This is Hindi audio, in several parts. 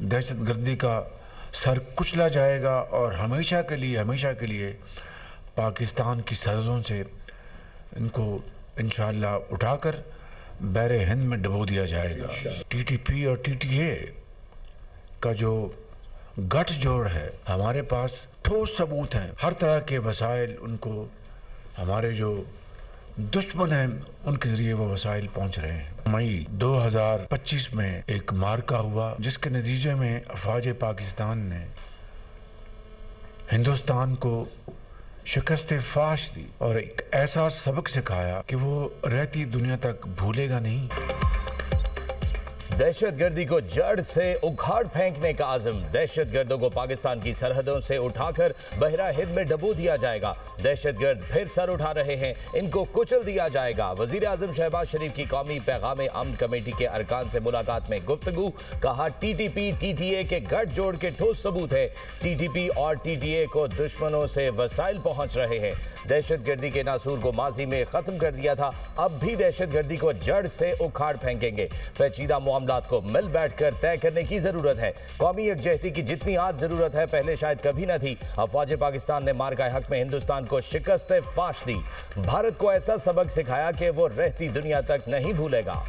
दहशतगर्दी का सर कुचला जाएगा और हमेशा के लिए पाकिस्तान की सरहदों से इनको इंशाअल्लाह उठाकर बहरे हिंद में डुबो दिया जाएगा। टीटीपी और टीटीए का जो गठजोड़ है, हमारे पास ठोस सबूत हैं, हर तरह के वसाइल उनको, हमारे जो दुश्मन हैं उनके जरिए वो वसाइल पहुंच रहे हैं। मई 2025 में एक मार्का हुआ जिसके नतीजे में अफवाज पाकिस्तान ने हिंदुस्तान को शिकस्त फाश दी और एक ऐसा सबक सिखाया कि वो रहती दुनिया तक भूलेगा नहीं। दहशतगर्दी को जड़ से उखाड़ फेंकने का आज़म। दहशतगर्दों को पाकिस्तान की सरहदों से उठाकर बहरा हिंद में डुबो दिया जाएगा। दहशतगर्द फिर सर उठा रहे हैं, इनको कुचल दिया जाएगा। वजीर आज़म शहबाज शरीफ की कौमी पैगाम अमन कमेटी के अरकान से मुलाकात में गुफ्तगू। कहा टीटीपी टीटीए के गठजोड़ के ठोस सबूत है। टीटीपी और टीटीए को दुश्मनों से वसाइल पहुंच रहे हैं। दहशतगर्दी के नासूर को माजी में खत्म कर दिया था, अब भी दहशतगर्दी को जड़ से उखाड़ फेंकेंगे। पेचीदा मामलात को मिल बैठकर तय करने की जरूरत है। कौमी यकजहती की जितनी आज जरूरत है पहले शायद कभी न थी। अफवाज पाकिस्तान ने मार्का हक में हिंदुस्तान को शिकस्त फाश दी। भारत को ऐसा सबक सिखाया कि वो रहती दुनिया तक नहीं भूलेगा।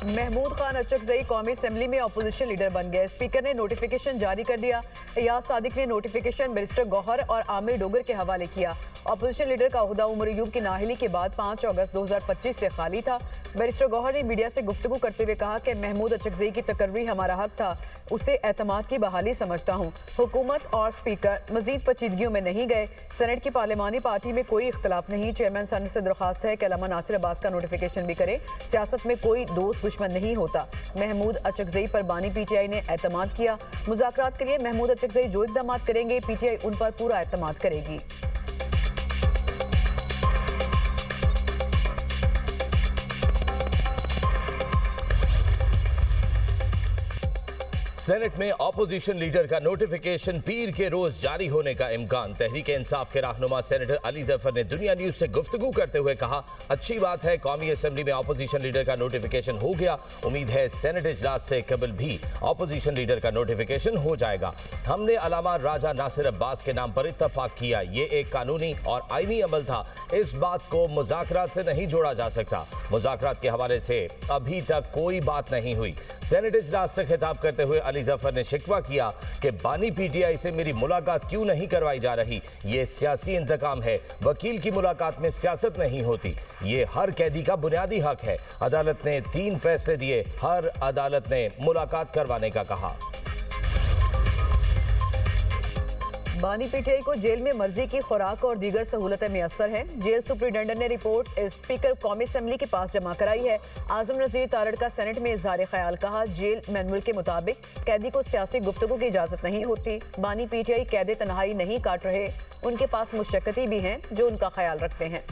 महमूद खान अचकजई कौमी असेंबली में अपोजिशन लीडर बन गए। स्पीकर ने नोटिफिकेशन जारी कर दिया। एयाज सादिक ने नोटिफिकेशन बैरिस्टर गौहर और आमिर डोगर के हवाले किया। अपोजिशन लीडर का ओहदा उमर अयूब की नाअहली के बाद 5 अगस्त 2025 से खाली था। बैरिस्टर गौहर ने मीडिया से गुफ्तगू करते हुए कहा कि महमूद अचकजई की तकर्री हमारा हक था, उसे एतमाद की बहाली समझता हूँ। हुकूमत और स्पीकर मजीद पेचीदगियों में नहीं गए। सेनेट की पार्लिमानी पार्टी में कोई इख्तलाफ नहीं। चेयरमैन सेनेट से दरख्वास्त है कि अल्लामा नासिर अब्बास का नोटिफिकेशन भी करे। सियासत में कोई दोस्त दुश्मन नहीं होता। महमूद अचकजई पर बानी पीटीआई ने एतमाद किया। मुज़ाकरात के लिए महमूद अचकजई जो इक़दाम करेंगे पीटीआई उन पर पूरा एतमाद करेगी। सेनेट में ऑपोजिशन लीडर का नोटिफिकेशन पीर के रोज जारी होने का इम्कान। तहरीक इंसाफ के रहनुमा सेनेटर अली जफर ने दुनिया न्यूज से गुफ्तगू करते हुए कहा, अच्छी बात है कौमी असेंबली में ऑपोजिशन लीडर का नोटिफिकेशन हो गया। उम्मीद है सेनेट इजलास से कबल भी ऑपोजिशन लीडर का नोटिफिकेशन हो जाएगा। हमने अल्लामा राजा नासिर अब्बास के नाम पर इत्तफाक किया। ये एक कानूनी और आईनी अमल था। इस बात को मुज़ाकरात से नहीं जोड़ा जा सकता। मुज़ाकरात के हवाले से अभी तक कोई बात नहीं हुई। सेनेट इजलास से खिताब करते हुए अली जफर ने शिकवा किया कि बानी पीटीआई से मेरी मुलाकात क्यों नहीं करवाई जा रही। ये सियासी इंतकाम है। वकील की मुलाकात में सियासत नहीं होती। ये हर कैदी का बुनियादी हक है। अदालत ने 3 फैसले दिए, हर अदालत ने मुलाकात करवाने का कहा। बानी पीटीआई को जेल में मर्जी की खुराक और दीगर सहूलतें मैसर हैं। जेल सुप्रिटेंडेंट ने रिपोर्ट स्पीकर कौमी असेंबली के पास जमा कराई है। आजम नज़ीर तारड़ का सेनेट में इजहार ख्याल। कहा, जेल मैनुअल के मुताबिक कैदी को सियासी गुफ्तगू की इजाजत नहीं होती। बानी पीटीआई कैदे तन्हाई नहीं काट रहे, उनके पास मुशक्कती भी हैं जो उनका ख्याल रखते हैं।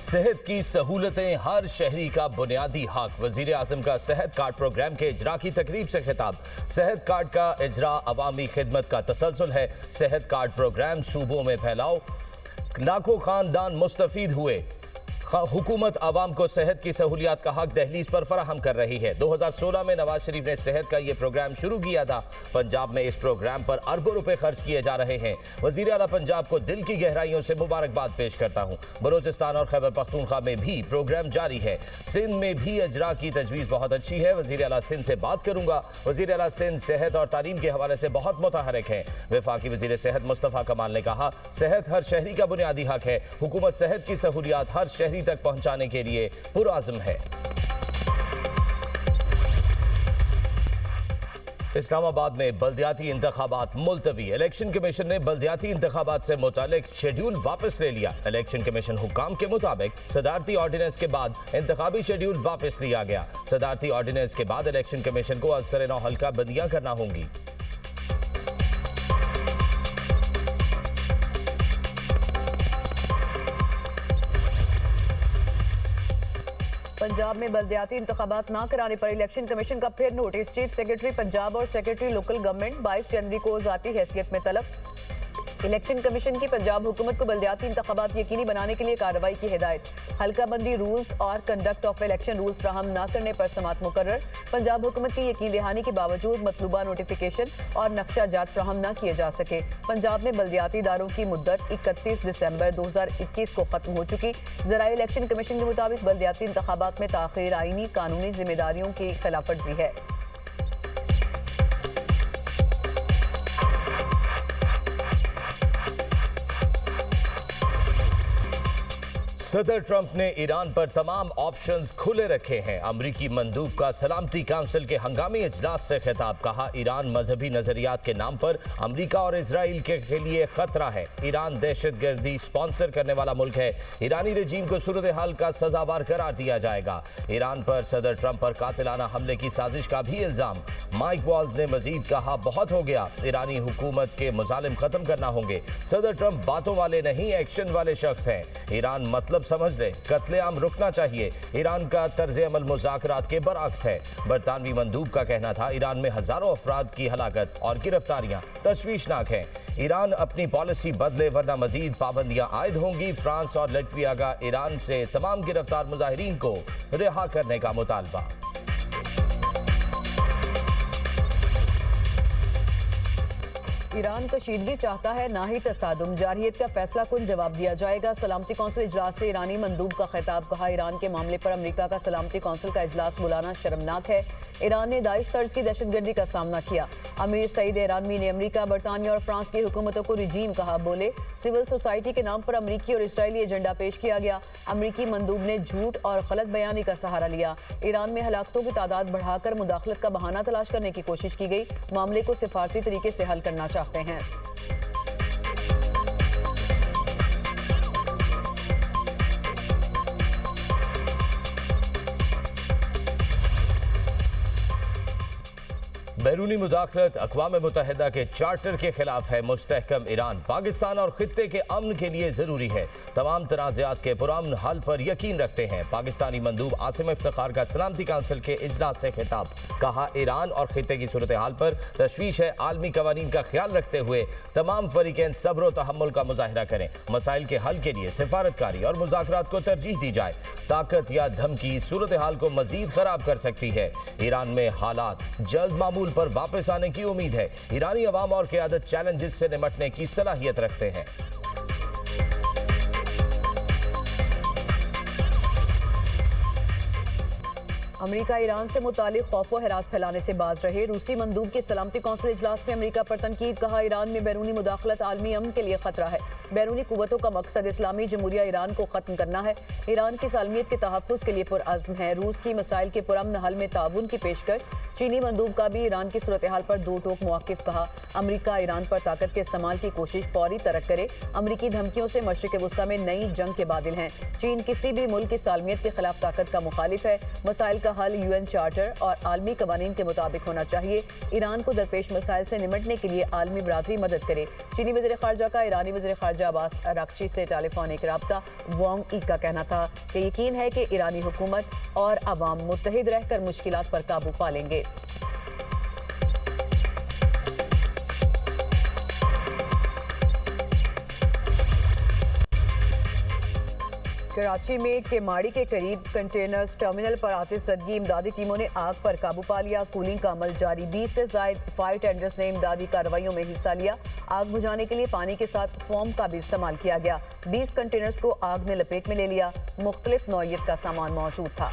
सेहत की सहूलतें हर शहरी का बुनियादी हक। वजीर आजम का सेहत कार्ड प्रोग्राम के इजरा की तकरीब से खिताब। सेहत कार्ड का इजरा अवामी खिदमत का तसलसल है। सेहत कार्ड प्रोग्राम सूबों में फैलाओ, लाखों खानदान मुस्तफीद हुए। हुकूमत आवाम को सेहत की सहूलियात का हक दहलीज पर फराहम कर रही है। 2016 में नवाज शरीफ ने सेहत का ये प्रोग्राम शुरू किया था। पंजाब में इस प्रोग्राम पर अरबों रुपए खर्च किए जा रहे हैं। वजीर आला पंजाब को दिल की गहराइयों से मुबारकबाद पेश करता हूँ। बलोचिस्तान और खैबर पख्तूनख्वा में भी प्रोग्राम जारी है। सिंध में भी अजरा की तजवीज़ बहुत अच्छी है। वजीर आला सिंध से बात करूंगा। वजीर आला सिंध सेहत और तालीम के हवाले से बहुत मुतहरिक है। वफाकी वजीर सेहत मुस्तफ़ा कमाल ने कहा, सेहत हर शहरी का बुनियादी हक है। हुकूमत सेहत की सहूलियात हर शहरी तक पहुंचाने के लिए पुरआज़म है। इस्लामाबाद में बल्दियाती इंतखाबात मुलतवी। इलेक्शन कमीशन ने बल्दियाती इंतखाबात से मुतालिक शेड्यूल वापस ले लिया। इलेक्शन कमीशन हुकाम के मुताबिक सदारती ऑर्डिनेंस के बाद इंतखाबी शेड्यूल वापस लिया गया। सदारती ऑर्डिनेंस के बाद इलेक्शन कमीशन को असर नौ हल्का बंदियां करना होंगी। पंजाब में बल्दियाती इंतखाबात ना कराने पर इलेक्शन कमीशन का फिर नोटिस। चीफ सेक्रेटरी पंजाब और सेक्रेटरी लोकल गवर्नमेंट 22 जनवरी को ज़ाती हैसियत में तलब। इलेक्शन कमीशन की पंजाब हुकूमत को बल्दियाती इंतखाबात यकीनी बनाने के लिए कार्रवाई की हिदायत। हल्का बंदी रूल्स और कंडक्ट ऑफ इलेक्शन रूल्स फ्राहम न करने पर समात मुकर्रर। पंजाब हुकूमत की यकीन दहानी के बावजूद मतलूबा नोटिफिकेशन और नक्शा जात फ्राहम न किए जा सके। पंजाब में बल्दियाती इदारों की मुद्दत 31 दिसंबर 2021 को खत्म हो चुकी। ज़राए इलेक्शन कमीशन के मुताबिक बल्दियाती इंतखाबात में ताख़ीर आईनी कानूनी जिम्मेदारियों की खिलाफवर्जी है। सदर ट्रंप ने ईरान पर तमाम ऑप्शंस खुले रखे हैं। अमरीकी मंदूब का सलामती काउंसिल के हंगामी इजलास से खिताब। कहा, ईरान मजहबी नजरियात के नाम पर अमरीका और इसराइल के लिए खतरा है। ईरान दहशतगर्दी स्पॉन्सर करने वाला मुल्क है। ईरानी रजीम को सूरत हाल का सजावार करार दिया जाएगा। ईरान पर सदर ट्रंप पर कातिलाना हमले की साजिश का भी इल्जाम। माइक वॉल्स ने मजीद कहा, बहुत हो गया, ईरानी हुकूमत के मुजालिम खत्म करना होंगे। सदर ट्रंप बातों वाले नहीं, एक्शन वाले शख्स हैं। ईरान मतलब समझ ले, कत्लेआम रुकना चाहिए। ईरान का तर्ज अमल मुज़ाकरात के बरअक्स है। बरतानवी मंदूब का कहना था, ईरान में हजारों अफराद की हलाकत और गिरफ्तारियां तशवीशनाक हैं। ईरान अपनी पॉलिसी बदले वरना मजीद पाबंदियां आयद होंगी। फ्रांस और लटविया का ईरान से तमाम गिरफ्तार मुजाहिरीन को रिहा करने का मुतालबा। ईरान कशीदगी चाहता है, ना ही तसादुम। जारहियत का फैसला कुन जवाब दिया जाएगा। सलामती कौंसिल इजलास से ईरानी मंदूब का खिताब। कहा, ईरान के मामले पर अमेरिका का सलामती कौंसिल का इजलास बुलाना शर्मनाक है। ईरान ने दाइश तर्ज की दहशतगर्दी का सामना किया। अमीर सईद ईरानी ने अमेरिका, बरतानिया और फ्रांस की हुकूमतों को रिजीम कहा। बोले, सिविल सोसाइटी के नाम पर अमरीकी और इसराइली एजेंडा पेश किया गया। अमरीकी मंदूब ने झूठ और गलत बयानी का सहारा लिया। ईरान में हलाकतों की तादाद बढ़ाकर मुदाखलत का बहाना तलाश करने की कोशिश की गई। मामले को सिफारती तरीके से हल करना चाहते हैं। बैरूनी मुदाखलत अक़वाम मुत्तहिदा के चार्टर के खिलाफ है। मुस्तहकम ईरान पाकिस्तान और खित्ते के अमन के लिए ज़रूरी है। तमाम तनाज़ात के पुरअमन हल पर यकीन रखते हैं। पाकिस्तानी मंदूब आसिम इफ्तिखार का सलामती काउंसिल के इजलास से खिताब। कहा, ईरान और खित्ते की सूरत हाल पर तशवीश है। आलमी कवानीन का ख्याल रखते हुए तमाम फरीक़ैन सब्र व तहम्मुल का मुजाहिरा करें। मसाइल के हल के लिए सिफारतकारी और मुज़ाकरात को तरजीह दी जाए। ताकत या धमकी सूरत हाल को मजीद खराब कर सकती है। ईरान में हालात जल्द मामूल पर वापस आने की उम्मीद है। ईरानी अवाम और क़यादत चैलेंजेस से निपटने की सलाहियत रखते हैं। अमेरिका ईरान से मुतालिक खौफ व हरास फैलाने से बाज रहे। रूसी मंदूब के सलामती कौंसिल इजलास में अमेरिका पर तनकीद। कहा, ईरान में बैरूनी मुदाखलत आलमी अमन के लिए खतरा है। बैरूनी कुव्वतों का मकसद इस्लामी जमहूरिया ईरान को खत्म करना है। ईरान की सालमियत के तहफ़्फ़ुज़ के लिए पुरअज़्म है। रूस की मसाइल के पुरअमन हल में ताउन की पेशकश। चीनी मंदूब का भी ईरान की सूरत हाल पर दो टोक मौक़िफ़। कहा, अमेरिका ईरान पर ताकत के इस्तेमाल की कोशिश फौरी तरक करे। अमरीकी धमकियों से मशरिक़ वस्ता में नई जंग के बादिल हैं। चीन किसी भी मुल्क की सालमियत के खिलाफ ताकत का मुखालिफ है। मसाइल का हल UN चार्टर और आलमी कवानीन के मुताबिक होना चाहिए। ईरान को दरपेश मसाइल से निमटने के लिए आलमी बरादरी मदद करे। चीनी वज़ीर ख़ारजा का ईरानी वज़ीर ख़ारजा अब्बास अरागची से टेलीफोनिक रब्ता। वांग ई का कहना था कि यकीन है कि ईरानी हुकूमत और अवाम मुत्तहिद रहकर मुश्किलात पर काबू पा लेंगे। कराची में केमाड़ी के करीब कंटेनर्स टर्मिनल पर आतिशज़दगी। इमदादी टीमों ने आग पर काबू पा लिया। कूलिंग का अमल जारी। 20 से ज़ायद फायर टेंडर्स ने इमदादी कार्रवाइयों में हिस्सा लिया। आग बुझाने के लिए पानी के साथ फोम का भी इस्तेमाल किया गया। 20 कंटेनर्स को आग ने लपेट में ले लिया। मुख्तलिफ नौइयत का सामान मौजूद था।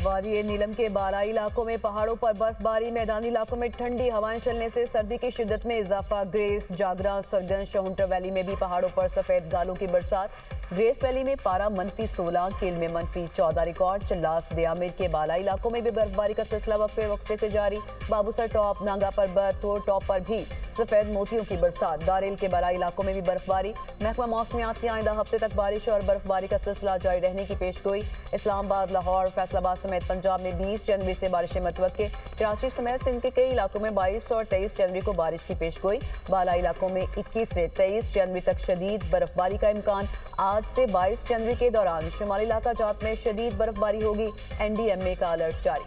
वादी नीलम के बालाई इलाकों में पहाड़ों पर बर्फबारी। मैदानी इलाकों में ठंडी हवाएं चलने से सर्दी की शिद्दत में इजाफा। ग्रेस, जागरा, सरगन, शहुंटर वैली में भी पहाड़ों पर सफेद गालों की बरसात। ग्रेस वैली में पारा -16, किल में -14 रिकॉर्ड। चल्लास दियामिर के बालाई इलाकों में भी बर्फबारी का सिलसिला वक्फे से जारी। बाबूसर टॉप, नांगा पर्वत, थोर टॉप पर भी सफेद मोतियों की बरसात। दारेल के बालाई इलाकों में भी बर्फबारी। महकमा मौसमियात की आइंदा हफ्ते तक बारिश और बर्फबारी का सिलसिला जारी रहने की पेशगोई। इस्लामाबाद, लाहौर, फैसलाबाद समेत पंजाब में 20 जनवरी से बारिशें मुतवक्के। कराची समेत सिंध के कई इलाकों में 22 और 23 जनवरी को बारिश की पेशगोई। बालाई इलाकों में 21 से 23 जनवरी तक शदीद बर्फबारी का इम्कान। आज आज से 22 जनवरी के दौरान शुमाली इलाका जात में शदीद बर्फबारी होगी। NDMA का अलर्ट जारी।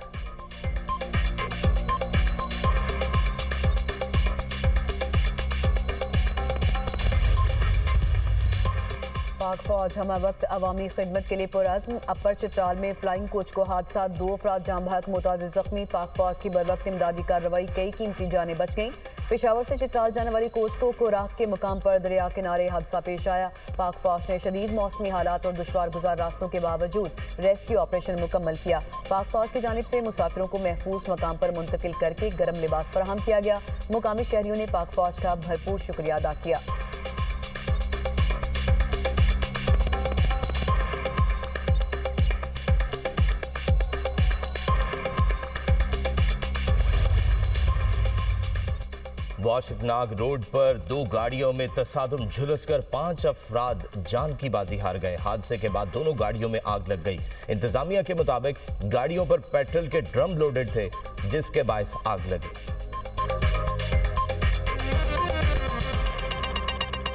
पाक फौज हमा वक्त अवामी खिदमत के लिए पुरअज़्म। अपर चित्राल में फ्लाइंग कोच को हादसा, 2 अफराद जाम बहक, मुतादिद जख्मी। पाक फौज की बर वक्त इमदादी कार्रवाई, कई कीमती जानें बच गईं। पेशावर से चित्राल जाने वाली कोच को कोराक के मुकाम पर दरिया किनारे हादसा पेश आया। पाक फौज ने शदीद मौसमी हालात और दुश्वार गुजार रास्तों के बावजूद रेस्क्यू ऑपरेशन मुकम्मल किया। पाक फौज की जानिब से मुसाफिरों को महफूज मकाम पर मुंतकिल करके गर्म लिबास फराहम किया गया। मुकामी शहरियों ने पाक फौज का भरपूर शुक्रिया अदा किया। वाशिकनाग रोड पर 2 गाड़ियों में तसादुम झुलसकर 5 अफराद जान की बाजी हार गए। हादसे के बाद दोनों गाड़ियों में आग लग गई। इंतजामिया के मुताबिक गाड़ियों पर पेट्रोल के ड्रम लोडेड थे, जिसके बायस आग लगी।